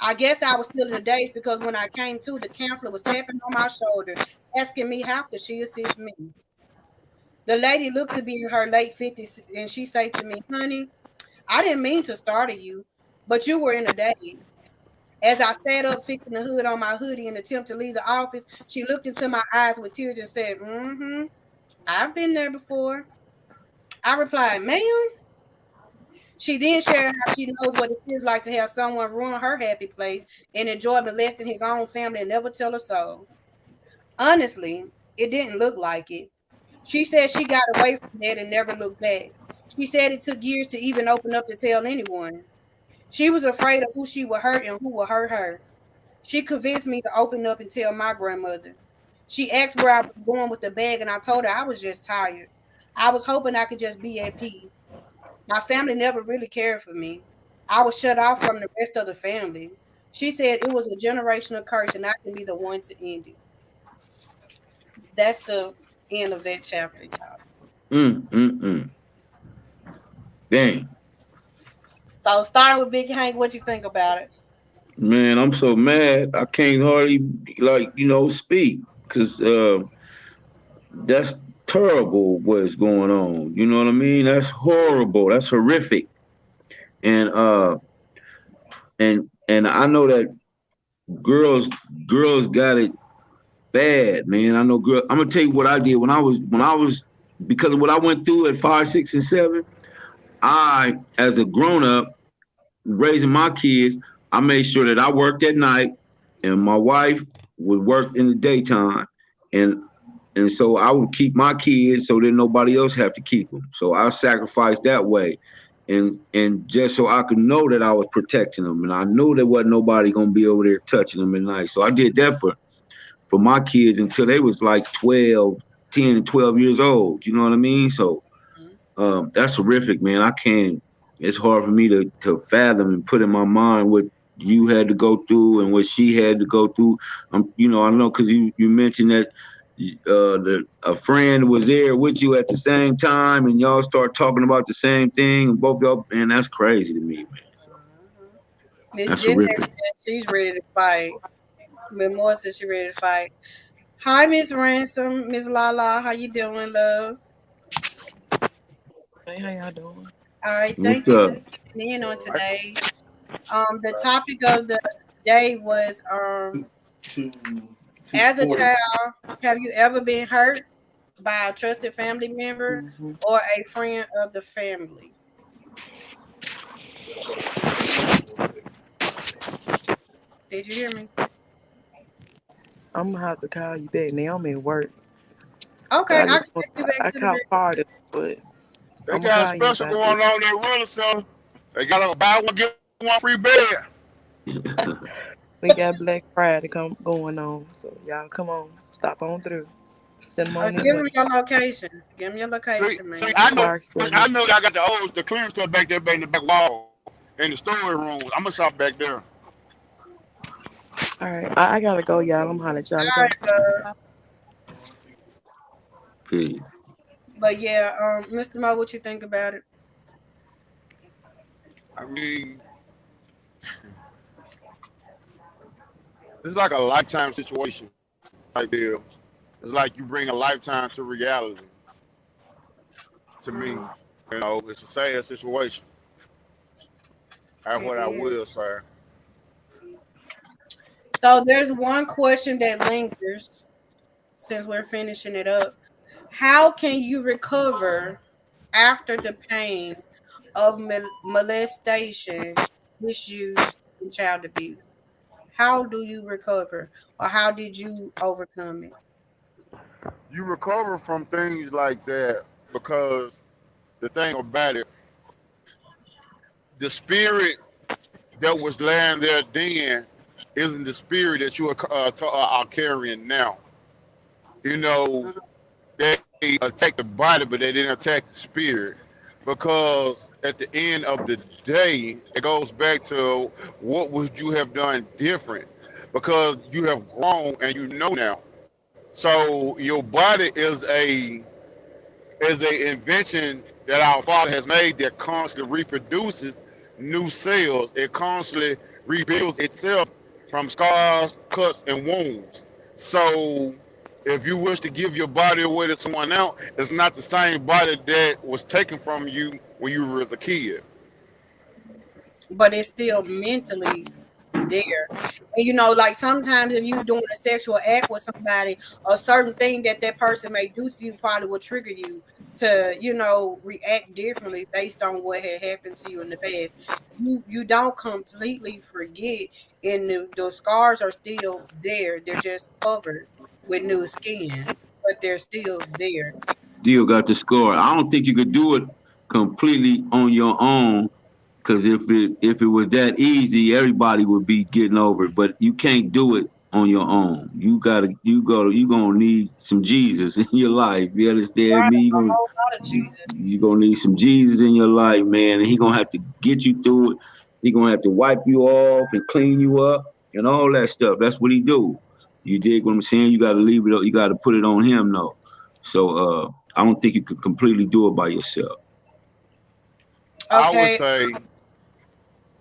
I guess I was still in the daze because when I came to, the counselor was tapping on my shoulder, asking me how could she assist me. The lady looked to be in her late 50s and she said to me, honey, I didn't mean to startle you, but you were in a daze. As I sat up, fixing the hood on my hoodie in an attempt to leave the office, she looked into my eyes with tears and said, mm-hmm, I've been there before. I replied, ma'am. She then shared how she knows what it feels like to have someone ruin her happy place and enjoy molesting his own family and never tell a soul. Honestly, it didn't look like it. She said she got away from that and never looked back. She said it took years to even open up to tell anyone. She was afraid of who she would hurt and who would hurt her. She convinced me to open up and tell my grandmother. She asked where I was going with the bag, and I told her I was just tired. I was hoping I could just be at peace. My family never really cared for me. I was shut off from the rest of the family. She said it was a generational curse and I can be the one to end it. That's the end of that chapter, y'all. Mm, mm, mm. Dang. So starting with Big Hank, what you think about it? Man, I'm so mad. I can't hardly speak because that's terrible what's going on. You know what I mean? That's horrible. That's horrific. And and I know that girls girls got it bad, man. I know girl. I'm gonna tell you what I did when I was because of what I went through at 5, 6, and 7. I, as a grown up, raising my kids, I made sure that I worked at night and my wife would work in the daytime. And and so I would keep my kids so that nobody else have to keep them. So I sacrificed that way. And just so I could know that I was protecting them. And I knew there wasn't nobody gonna be over there touching them at night. So I did that for my kids until they was like 12, 10, and 12 years old. You know what I mean? So that's horrific, man. I can't. It's hard for me to fathom and put in my mind what you had to go through and what she had to go through. I know because you mentioned that a friend was there with you at the same time, and y'all start talking about the same thing, and both y'all, man, that's crazy to me, man. So Miss that's Jen horrific. said she's ready to fight. Miss Moore said she's ready to fight. Hi, Miss Ransom, Miss Lala, how you doing, love? Hey, how y'all doing? All right, What's thank you up? for tuning in on today. The topic of the day was as a child, have you ever been hurt by a trusted family member Hmm. or a friend of the family? Did you hear me? I'm gonna have to call you back. Now I'm at work, but Okay, I I just can want take you back I to the caught back. part of it, but They I'm gonna got a call you special about that. going on at Willis Center. They got a buy one get one free bed. We got Black Friday come going on, so y'all come on, stop on through. Send them on their Give way. them your location. Give them your See, location, see, man. Clark I Service. know y'all got the the clearance stuff back there, back in the back wall, in the storage room. I'm gonna shop back there. All right, I gotta go, y'all. I'm hollering at y'all. All Okay. right, love. Period. But yeah, Mr. Mo, what you think about it? I mean, it's like a lifetime situation type deal. It's like you bring a lifetime to reality. To Mm, me, it's a sad situation. That's it what I will is. say. So there's one question that lingers since we're finishing it up. How can you recover after the pain of molestation, misuse, and child abuse? How do you recover, or how did you overcome it? You recover from things like that because the thing about it, the spirit that was laying there then isn't the spirit that you are carrying now. You know, Mhm. they attacked the body, but they didn't attack the spirit. Because at the end of the day, it goes back to what would you have done different? Because you have grown and you know now. So your body is a invention that our Father has made that constantly reproduces new cells. It constantly rebuilds itself from scars, cuts, and wounds. So if you wish to give your body away to someone else, it's not the same body that was taken from you when you were a kid. But it's still mentally there. And like sometimes if you doing a sexual act with somebody, a certain thing that that person may do to you probably will trigger you to, react differently based on what had happened to you in the past. You don't completely forget, and those scars are still there. They're just covered with new skin, but they're still there. Still got the score. I don't think you could do it completely on your own. Because if it was that easy, everybody would be getting over it. But you can't do it on your own. You gonna need some Jesus in your life. You understand Right, me? a whole lot of Jesus. You gonna need some Jesus in your life, man. And he gonna have to get you through it. He gonna have to wipe you off and clean you up and all that stuff. That's what he do. You dig what I'm saying? You gotta leave it. You gotta put it on him, though. So I don't think you could completely do it by yourself. I would Okay, say,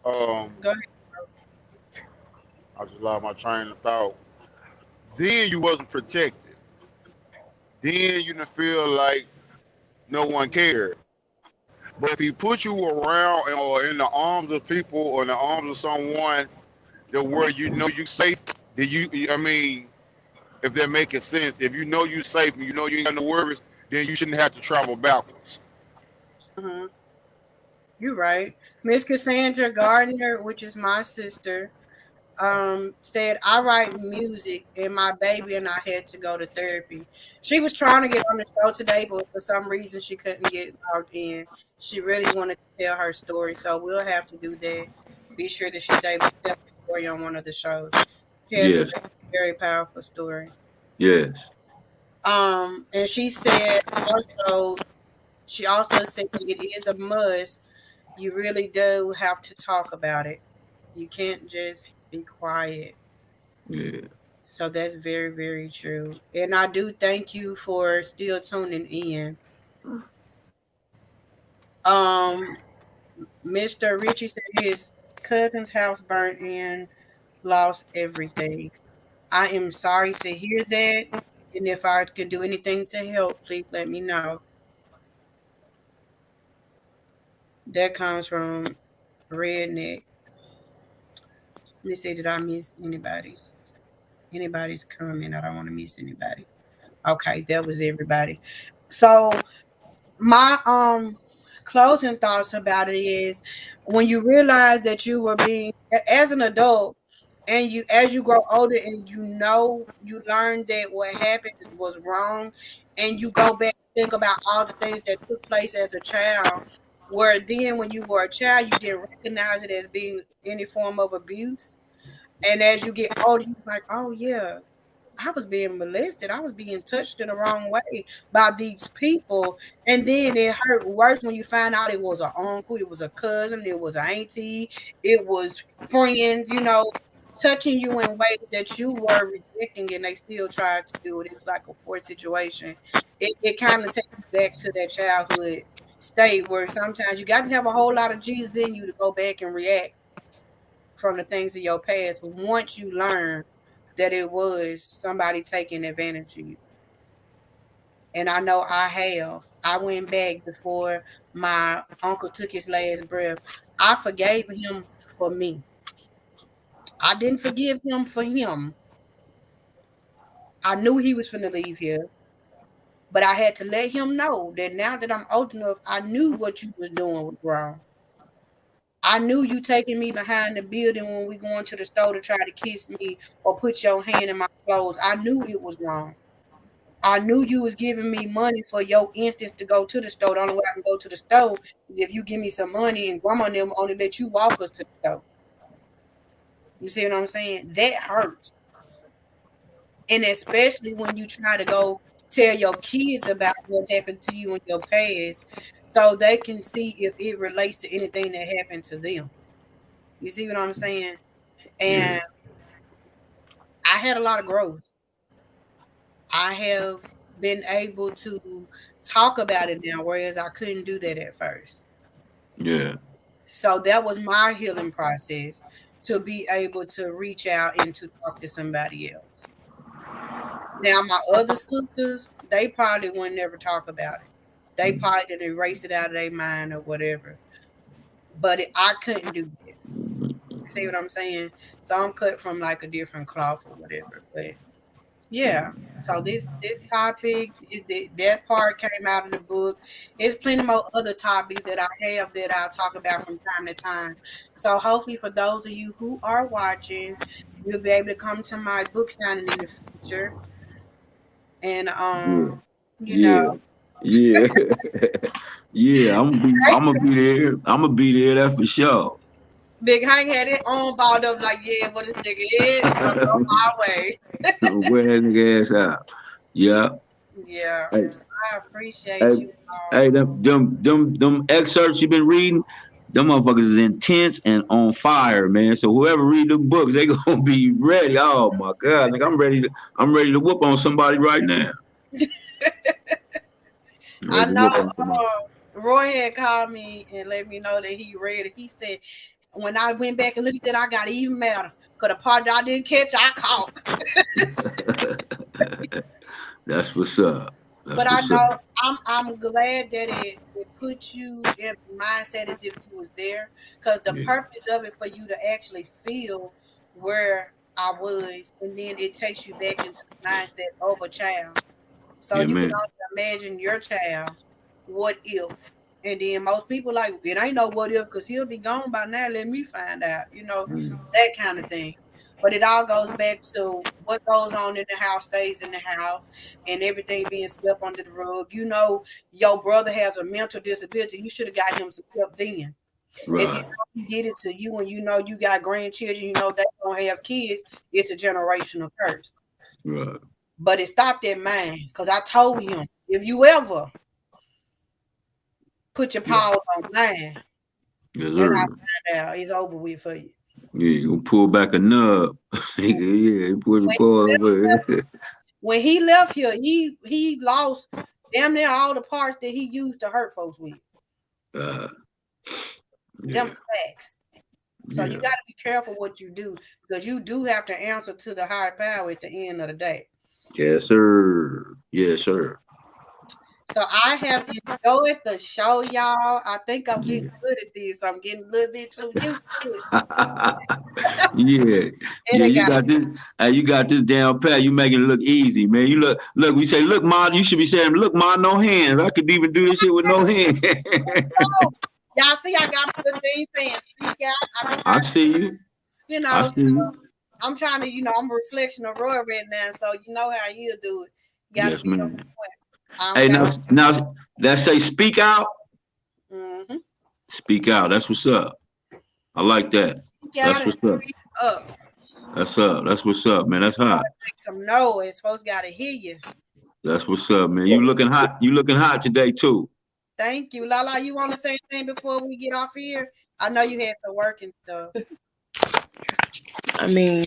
um, go ahead. I just lost my train of thought. Then you wasn't protected. Then you didn't feel like no one cared. But if he put you around or in the arms of people or in the arms of someone that where you know you safe, then I mean, if they're making sense, if you know you safe and you know you ain't got no worries, then you shouldn't have to travel backwards. Mhm. You're right. Miss Cassandra Gardner, which is my sister, said, I write music and my baby and I had to go to therapy. She was trying to get on the show today, but for some reason she couldn't get logged in. She really wanted to tell her story, so we'll have to do that. Be sure that she's able to tell her story on one of the shows. She has a Yes, very, very powerful story. yes, And she also said it is a must. You really do have to talk about it. You can't just be quiet. yeah. So that's very, very true. And I do thank you for still tuning in. Um, Mr. Richie said his cousin's house burnt in, lost everything. I am sorry to hear that. And if I can do anything to help, please let me know. That comes from Redneck. Let me see, did I miss anybody? Anybody's comment. I don't want to miss anybody. Okay, that was everybody. So my closing thoughts about it is when you realize that you were being as an adult and you as you grow older and you learn that what happened was wrong and you go back to think about all the things that took place as a child, where then when you were a child you didn't recognize it as being any form of abuse, and as you get older you're like, oh yeah, I was being molested. I was being touched in the wrong way by these people. And then it hurt worse when you find out it was an uncle, it was a cousin, it was an auntie, it was friends, touching you in ways that you were rejecting and they still tried to do it. It was like a forced situation. It kind of takes you back to that childhood state where sometimes you got to have a whole lot of Jesus in you to go back and react from the things of your past once you learn that it was somebody taking advantage of you. And I know I have. I went back before my uncle took his last breath. I forgave him for me. I didn't forgive him for him. I knew he was finna leave here, but I had to let him know that now that I'm old enough, I knew what you was doing was wrong. I knew you taking me behind the building when we going to the store to try to kiss me or put your hand in my clothes. I knew it was wrong. I knew you was giving me money for your instance to go to the store. The only way I can go to the store is if you give me some money and grandma and them only let you walk us to the store. You see what I'm saying? That hurts. And especially when you try to go tell your kids about what happened to you in your past so they can see if it relates to anything that happened to them. You see what I'm saying? Yeah. And I had a lot of growth. I have been able to talk about it now, whereas I couldn't do that at first. Yeah. So that was my healing process to be able to reach out and to talk to somebody else. Now, my other sisters, they probably would never talk about it. They probably did erase it out of their mind or whatever. But I couldn't do that. You see what I'm saying? So I'm cut from like a different cloth or whatever. But yeah. So this topic, that part came out of the book. There's plenty more other topics that I have that I'll talk about from time to time. So hopefully for those of you who are watching, you'll be able to come to my book signing in the future. And Yeah. you know, Yeah. Yeah. Yeah. I'm gonna be there. I'm gonna be there. That's for sure. Big Hank had it on balled up like, yeah, what this nigga is on my way. Wear that nigga ass out. Yeah. Yeah. Hey, So I hey, appreciate you hey, all. them excerpts you been reading, them motherfuckers is intense and on fire, man. So whoever read them books, they gonna be ready. Oh my god, like I'm ready to whoop on somebody right now. I'm I ready to know whoop on somebody. Roy had called me and let me know that he read it. He said, when I went back and looked at it, I got even madder. Because the part that I didn't catch, I caught. That's what's up. But That's I what's up. know I'm glad that it put you in mindset as if you was there. Because the Yeah, purpose of it for you to actually feel where I was, and then it takes you back into the mindset of a child. So yeah, you can man. only imagine your child, what if? And then most people like, it ain't no what if because he'll be gone by now. Let me find out, Mm, that kind of thing. But it all goes back to what goes on in the house stays in the house and everything being swept under the rug. Your brother has a mental disability. You should have got him some help then. If right, he did it to you and you got grandchildren, they don't have kids, it's a generational curse. right. But it stopped at mine because I told him, if you ever put your Yeah, paws on mine yes, and I sir. find out, it's over with for you. Yeah, you gonna pull back a nub. Yeah, pull the When paw over. when he left here, he lost damn near all the parts that he used to hurt folks with. Uh, Them yeah, facts. So you yeah. got to be careful what you do because you do have to answer to the higher power at the end of the day. Yes, sir. Yes, sir. So I have enjoyed the show, y'all. I think I'm getting Yeah. good at this. I'm getting a little bit too used to it. Yeah, And yeah, it you got got this. Hey, you got this down pat. You making it look easy, man. You look. We say, look, ma. You should be saying, look, ma, no hands. I could even do this shit with no hands. oh, y'all see, I got my little thing saying speak out. I be I trying to, see you. I see so you. I'm trying to, I'm a reflection of Roy right now. So you know how he'll do it. You got to Yes, be on man. point. I don't Hey, got now, let's say, speak out. mm-hmm. Speak out. That's what's up. I like that. Speak out That's and what's up. speak up. That's up. That's what's up, man. That's hot. Make some noise. Folks got to hear you. That's what's up, man. You looking hot. You looking hot today too. Thank you. Lala, you want to say anything before we get off here? I know you had to work and stuff. I mean,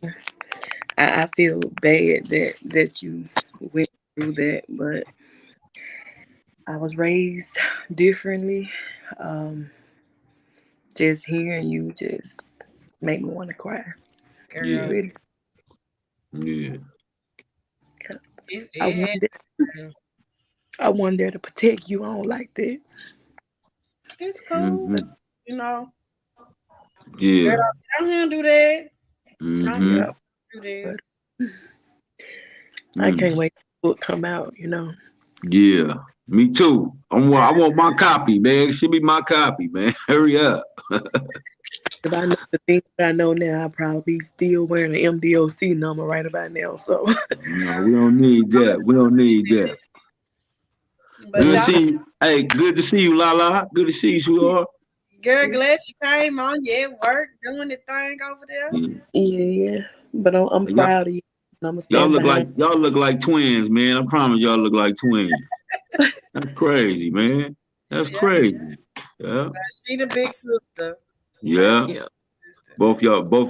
I feel bad that you went through that, but I was raised differently. Um, just hearing you just make me want to cry. Yeah, Girl, Really, yeah. it's I it want had that, to. I want there to protect you. I don't like that. It's cool. Mm-hmm. You know, girl, Yeah. don't here do that. Don't Mm-hmm. Yeah, do that. but I can't Mm. wait till the book come out. You know, Yeah. Me too. I want my copy, man. It should be my copy, man. Hurry up. if I know the things that I know now, I'll probably be still wearing an MDOC number right about now. So, No, we don't need that. We don't need that. But Good to mm, y'all, see you. Hey, good to see you, Lala. Good to see you, sweetheart. girl, glad you came on. You at work doing the thing over there. Yeah. yeah, yeah. But I'm Y'all, proud of you. And I'm gonna stand behind. y'all look like twins, man. I promise y'all look like twins. That's crazy, man. That's Yeah, crazy. Yeah. she the big sister. Nice Yeah. Yeah. sister. Both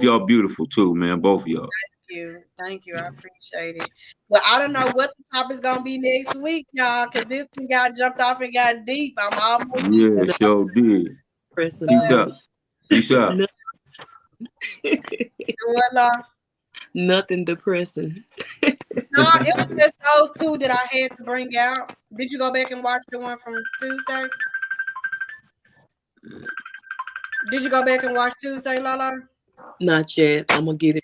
y'all beautiful too, man. Both of y'all. Thank you. I appreciate it. Well, I don't know what the topic's gonna be next week, y'all, because this thing got jumped off and got deep. I'm almost deep. Yeah, No, sure did. pressing Peace on. out. Peace out. No, What, Law? nothing depressing. No, it was just those two that I had to bring out. Did you go back and watch the one from Tuesday? Did you go back and watch Tuesday, Lala? Not yet. I'm gonna get it.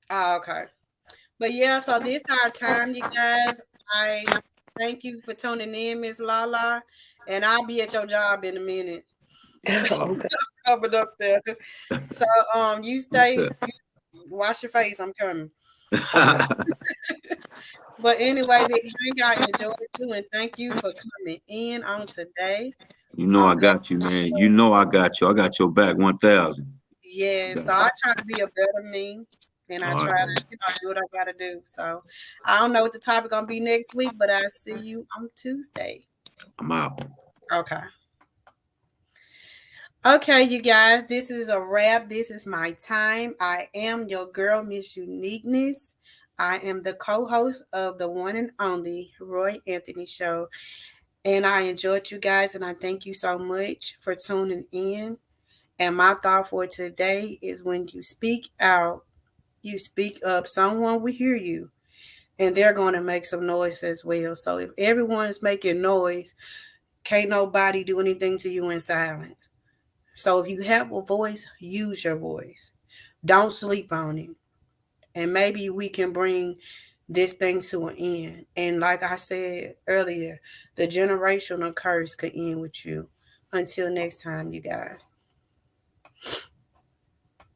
Oh, okay. But yeah, so this our time, you guys. I thank you for tuning in, Miss Lala. And I'll be at your job in a minute. Okay. Covered up there. So you stay, wash your face, I'm coming. But anyway, Big Hank, I enjoyed you and thank you for coming in on today. You know Um, I got you, man. You know I got you. I got your back 1,000. yeah, Got so I you. try to be a better me and I All try right, to, do what I gotta do. So I don't know what the topic gonna be next week, but I'll see you on Tuesday. I'm out. Okay. Okay, you guys, this is a wrap. This is my time. I am your girl, Miss Uniqueness. I am the co host of the one and only Roy Anthony Show. And I enjoyed you guys, and I thank you so much for tuning in. And my thought for today is when you speak out, you speak up, someone will hear you, and they're going to make some noise as well. So if everyone's making noise, can't nobody do anything to you in silence. So if you have a voice, use your voice. Don't sleep on it. And maybe we can bring this thing to an end. And like I said earlier, the generational curse could end with you. Until next time, you guys.